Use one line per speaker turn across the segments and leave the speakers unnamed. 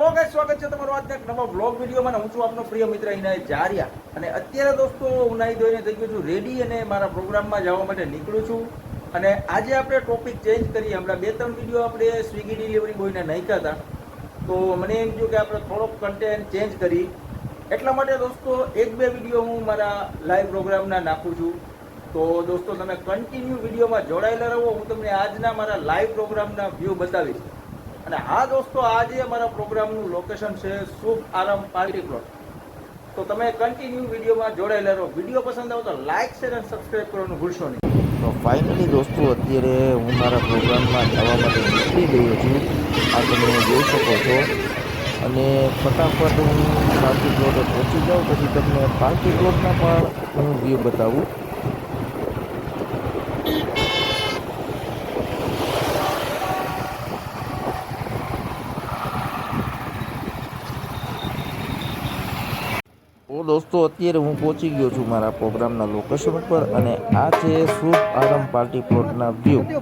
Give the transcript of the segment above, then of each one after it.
Hello guys, સ્વાગત છે તમારું આજના એક નવા બ્લોગ વિડીયોમાં. હું છું આપનો પ્રિય મિત્ર ઇનાયત જારિયા. અને અત્યારે દોસ્તો હું નાહી ધોઈને થઈ ગયો છું રેડી અને મારા પ્રોગ્રામમાં જવા માટે નીકળું છું. અને આજે આપણે ટોપિક ચેન્જ કરીએ. હમણાં 2-3 વિડીયો આપણે સ્વિગી ડિલિવરી બોયને નાખ્યા હતા, તો મને એમ થયું કે આપણે થોડોક કન્ટેન્ટ ચેન્જ કરી. એટલા માટે દોસ્તો 1-2 વિડીયો હું મારા લાઈવ પ્રોગ્રામના નાખું છું. તો દોસ્તો તમે કન્ટિન્યુ વિડીયોમાં જોડાયેલા રહો. હું તમને આજના મારા લાઈવ પ્રોગ્રામના વ્યૂ બતાવીશ. અને હા દોસ્તો, આજે અમારા પ્રોગ્રામનું લોકેશન છે શુભ આરામ પાર્ટી પ્લોટ. તો તમે કન્ટિન્યુ વિડીયોમાં જોડાયેલા રહો. વિડીયો પસંદ આવે તો લાઈક, શેર અને સબસ્ક્રાઈબ કરવાનું ભૂલશો નહીં.
તો ફાઇનલી દોસ્તો અત્યારે હું મારા પ્રોગ્રામમાં જવા માટે નીકળી ગયો છું. આ તમે જોઈ શકો છો. અને ફટાફટ હું પાર્ટી પ્લોટે પહોંચી જાઉં, પછી તમને પાર્ટી પ્લોટના પણ હું વ્યૂ બતાવું. તો દોસ્તો અત્યારે હું પહોંચી ગયો છું મારા પ્રોગ્રામના લોકેશન ઉપર, અને આ છે શુભ આરામ પાર્ટી પ્લોટના વ્યૂ.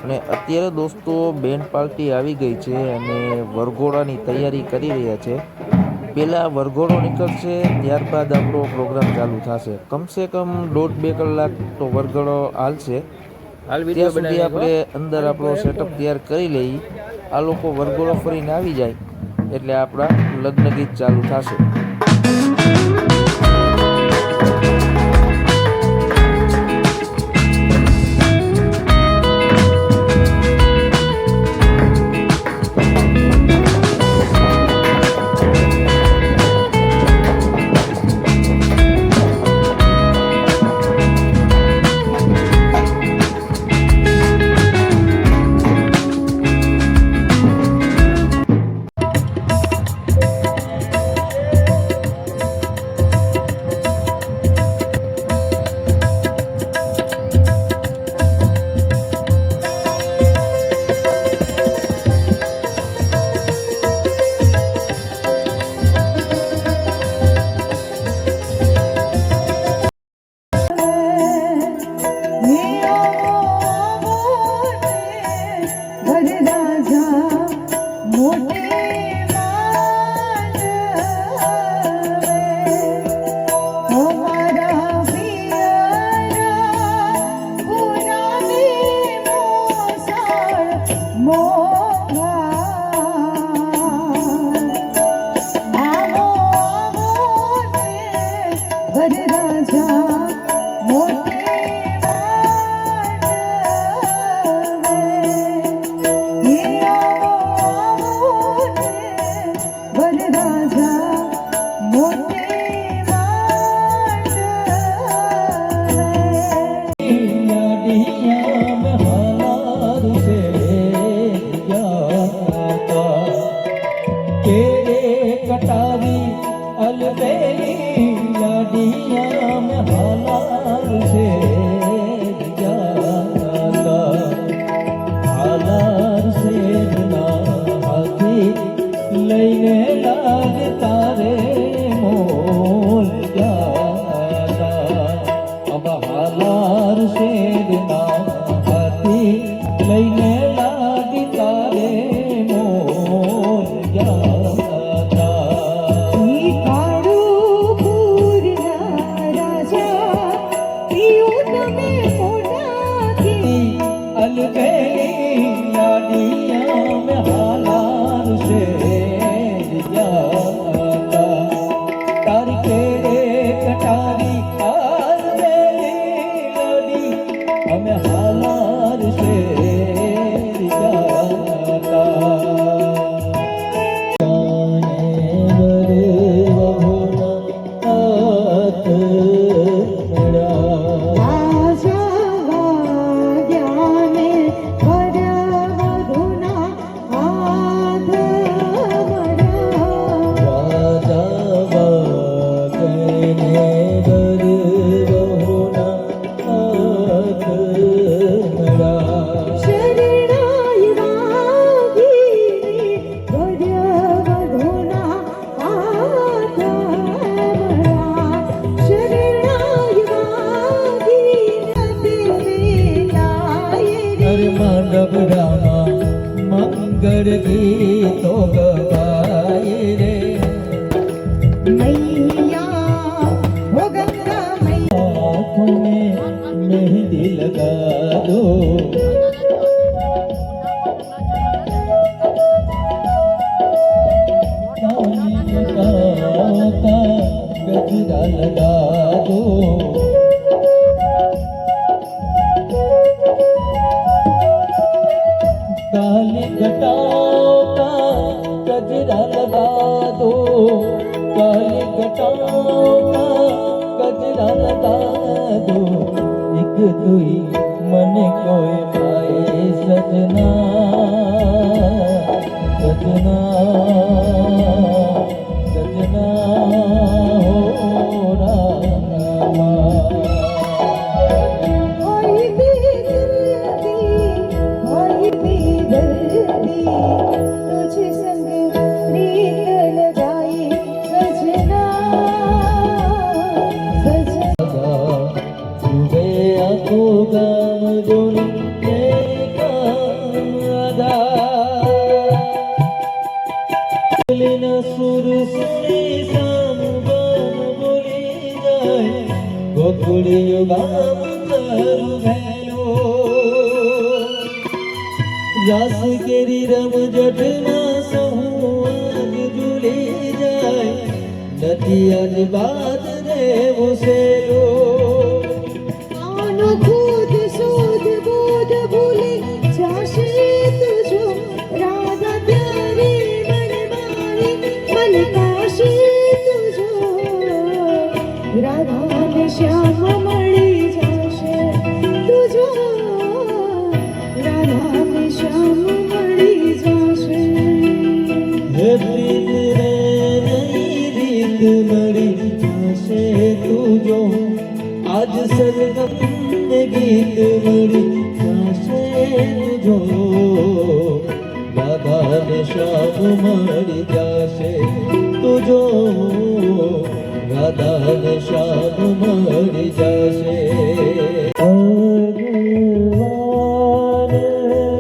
અને અત્યારે દોસ્તો બેન્ડ પાર્ટી આવી ગઈ છે અને વરઘોડાની તૈયારી કરી રહ્યા છે. પહેલાં વરઘોડો નીકળશે, ત્યારબાદ આપણો પ્રોગ્રામ ચાલુ થશે. કમસે કમ 1.5-2 કલાક તો વરઘોડો હાલશે. ત્યાં સુધી આપણે અંદર આપણો સેટઅપ તૈયાર કરી લઈએ. આ લોકો વરઘોડો ફરીને આવી જાય એટલે આપણા લગ્ન ગીત ચાલુ થશે. लगा दो काली घटाओं का गजरा लगा दो काली घटाओं का गजरा लगा दो एक दुई मन कोई पाए सजना सजना सजना हो रामा
आई बेदर्दी तुझ संग रीत लगाई सजना सजना
तुझे आंखों गाम जोड़ी मेरे काम आधा बोले न सुर सुने साम गाम बोली जाए गोकुड़ियो गाम करू भैलो रास केरी रम जटना सहू आज झूली जाए नदी आज बात रे मुसेलो
आनो खुद सोध बोध भूले जाशे तुझो राधा प्यारी मनमानी मन काशे तुझो राधा ने श्याम मળી જાશે तुझो राधा ने श्याम મળી જાશે
हे प्रीत रे नई रीत मरी जासे तुझो आज सरगम ने गीत मरी जासे तुझो राधा ने श्याम मरी जासे तुझो राधा ने श्याम मरी जासे भगवान ने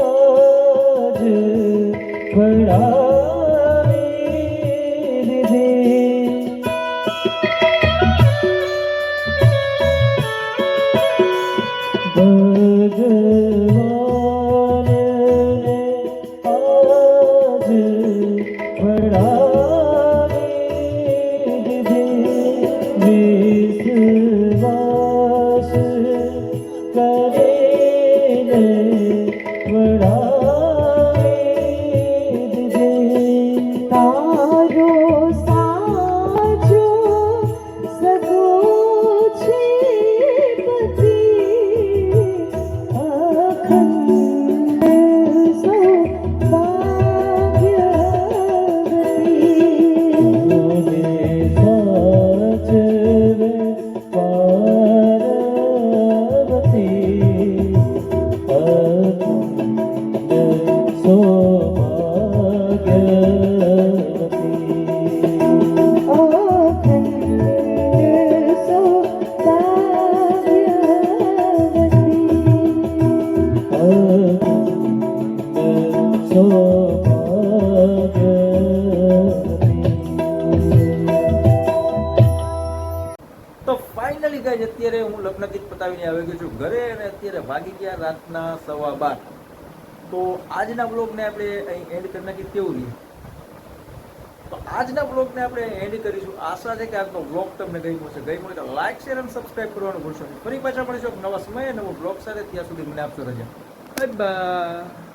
आज बड़ा भगवान ने आज बड़ा विश्वास करे बड़ा
તારો સાચો સગો છે પતિ અખંડ સૌભાગ્યવતી
સાચવે પાર્વતી
તો ફાઇનલી ગાઈઝ અત્યારે હું લગ્ન ગીત પતાવીને આવી ગયો છું ઘરે અને અત્યારે વાગી ગયા રાતના 12:15. તો આજના બ્લોગને આપણે અહીં એન્ડ કરી નાખી કેવું રહ્યું? તો આજના બ્લોગને આપણે એન્ડ કરીશું. આશા છે કે આજનો બ્લોગ તમને ગમ્યો હશે. ગમ્યો હોય તો લાઈક શેર અને સબસ્ક્રાઈબ કરવાનું ભૂલશો નહીં. ફરી પાછા મળીશું એક નવા સમયે નવો બ્લોગ સાથે. ત્યાં સુધી મને આપશો રજા. Bye bye.